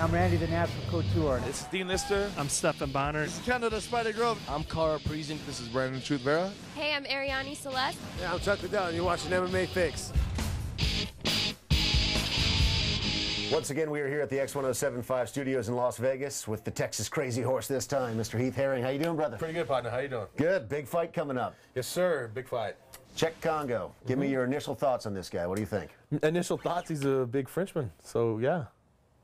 I'm Randy, the Natural Couture. This is Dean Lister. I'm Stefan Bonner. This is Canada Spider Grove. I'm Cara Priesing. This is Brandon Truth Vera. Hey, I'm Ariane Celeste. Yeah, I'm Chuck Liddell, and you're watching MMA Fix. Once again, we are here at the X1075 studios in Las Vegas with the Texas Crazy Horse this time, Mr. Heath Herring. How you doing, brother? Pretty good, partner. How you doing? Good. Big fight coming up. Yes, sir. Big fight. Cheick Kongo. Give me your initial thoughts on this guy. What do you think? Initial thoughts, he's a big Frenchman. So, yeah,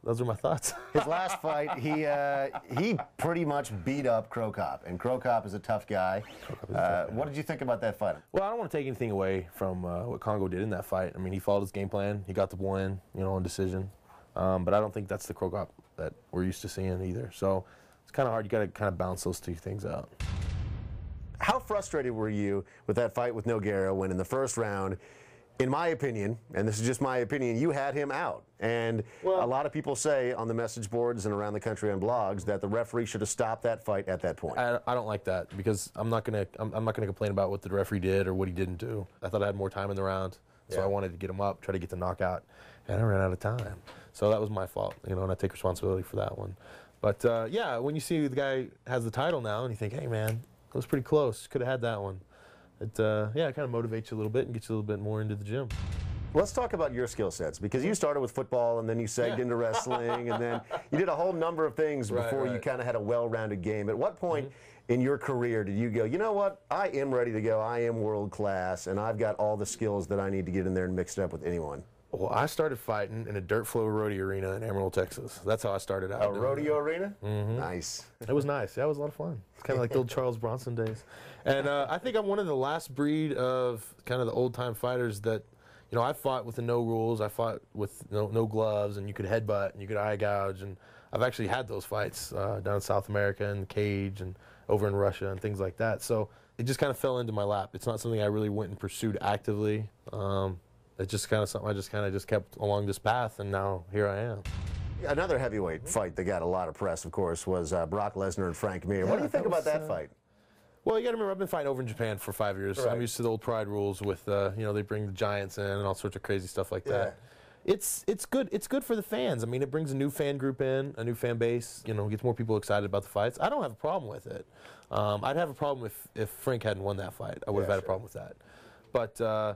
those are my thoughts. His last fight, he pretty much beat up Cro Cop, and Cro Cop is a tough guy. What did you think about that fight? Well, I don't want to take anything away from what Kongo did in that fight. I mean, he followed his game plan. He got the win, on decision. But I don't think that's the Cro Cop that we're used to seeing either. So it's kind of hard. You got to kind of balance those two things out. How frustrated were you with that fight with Nogueira when in the first round, in my opinion, and this is just my opinion, you had him out? And a lot of people say on the message boards and around the country on blogs that the referee should have stopped that fight at that point. I don't like that because I'm not gonna complain about what the referee did or what he didn't do. I thought I had more time in the round, so I wanted to get him up, try to get the knockout, and I ran out of time. So that was my fault, and I take responsibility for that one. But yeah, when you see the guy has the title now and you think, hey man, it was pretty close, could have had that one. It kind of motivates you a little bit and gets you a little bit more into the gym. Let's talk about your skill sets, because you started with football and then you segged into wrestling and then you did a whole number of things before you kind of had a well-rounded game. At what point in your career did you go, you know what, I am ready to go, I am world class, and I've got all the skills that I need to get in there and mix it up with anyone? Well, I started fighting in a dirt flow rodeo arena in Amarillo, Texas. That's how I started out. A rodeo arena? Nice. It was nice. Yeah, it was a lot of fun. It's kind of like the old Charles Bronson days. And I think I'm one of the last breed of kind of the old-time fighters that, I fought with the no rules. I fought with no gloves, and you could headbutt, and you could eye gouge. And I've actually had those fights down in South America in the cage and over in Russia and things like that. So it just kind of fell into my lap. It's not something I really went and pursued actively. It's just kind of something I just kept along this path, and now here I am. Another heavyweight fight that got a lot of press, of course, was Brock Lesnar and Frank Mir. What do you think about that fight? Well, you got to remember, I've been fighting over in Japan for 5 years. I'm used to the old Pride rules with, they bring the giants in and all sorts of crazy stuff like that. It's good. It's good for the fans. I mean, it brings a new fan group in, a new fan base. Gets more people excited about the fights. I don't have a problem with it. I'd have a problem if Frank hadn't won that fight. I would have had a problem with that. But I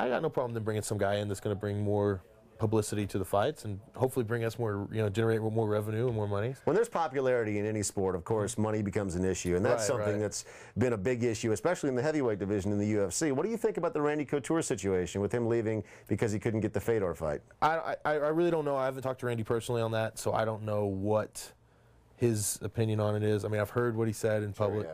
got no problem in bringing some guy in that's going to bring more publicity to the fights and hopefully bring us more, generate more revenue and more money. When there's popularity in any sport, of course, money becomes an issue, and that's something that's been a big issue, especially in the heavyweight division in the UFC. What do you think about the Randy Couture situation with him leaving because he couldn't get the Fedor fight? I really don't know. I haven't talked to Randy personally on that, so I don't know what his opinion on it is. I mean, I've heard what he said in public.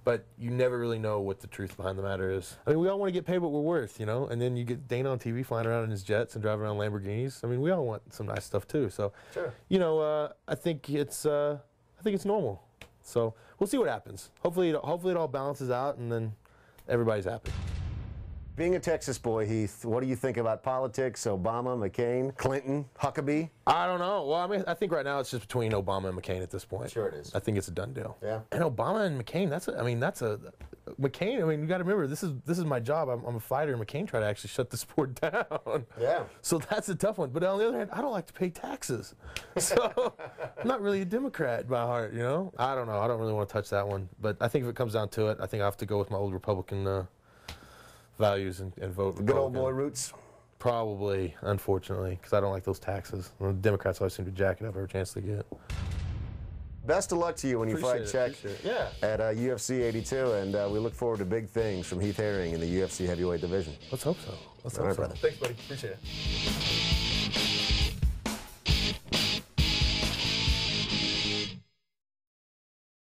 But you never really know what the truth behind the matter is. I mean, we all want to get paid what we're worth, and then you get Dana on TV flying around in his jets and driving around Lamborghinis. I mean, we all want some nice stuff too. So, I think it's normal. So we'll see what happens. Hopefully it all balances out, and then everybody's happy. Being a Texas boy, Heath, what do you think about politics? Obama, McCain, Clinton, Huckabee? I don't know. Well, I mean, I think right now it's just between Obama and McCain at this point. Sure it is. I think it's a done deal. Yeah. And Obama and McCain, McCain, I mean, you got to remember, this is my job. I'm a fighter, and McCain tried to actually shut the sport down. Yeah. So that's a tough one. But on the other hand, I don't like to pay taxes. So I'm not really a Democrat by heart, I don't know. I don't really want to touch that one. But I think if it comes down to it, I think I have to go with my old Republican values and vote Republican. Good old boy roots? Probably, unfortunately, because I don't like those taxes. The Democrats always seem to jack it up every chance they get. Best of luck to you when you fight Cheick at UFC 82, and we look forward to big things from Heath Herring in the UFC heavyweight division. Let's hope so. Let's hope so. Brother. Thanks, buddy. Appreciate it.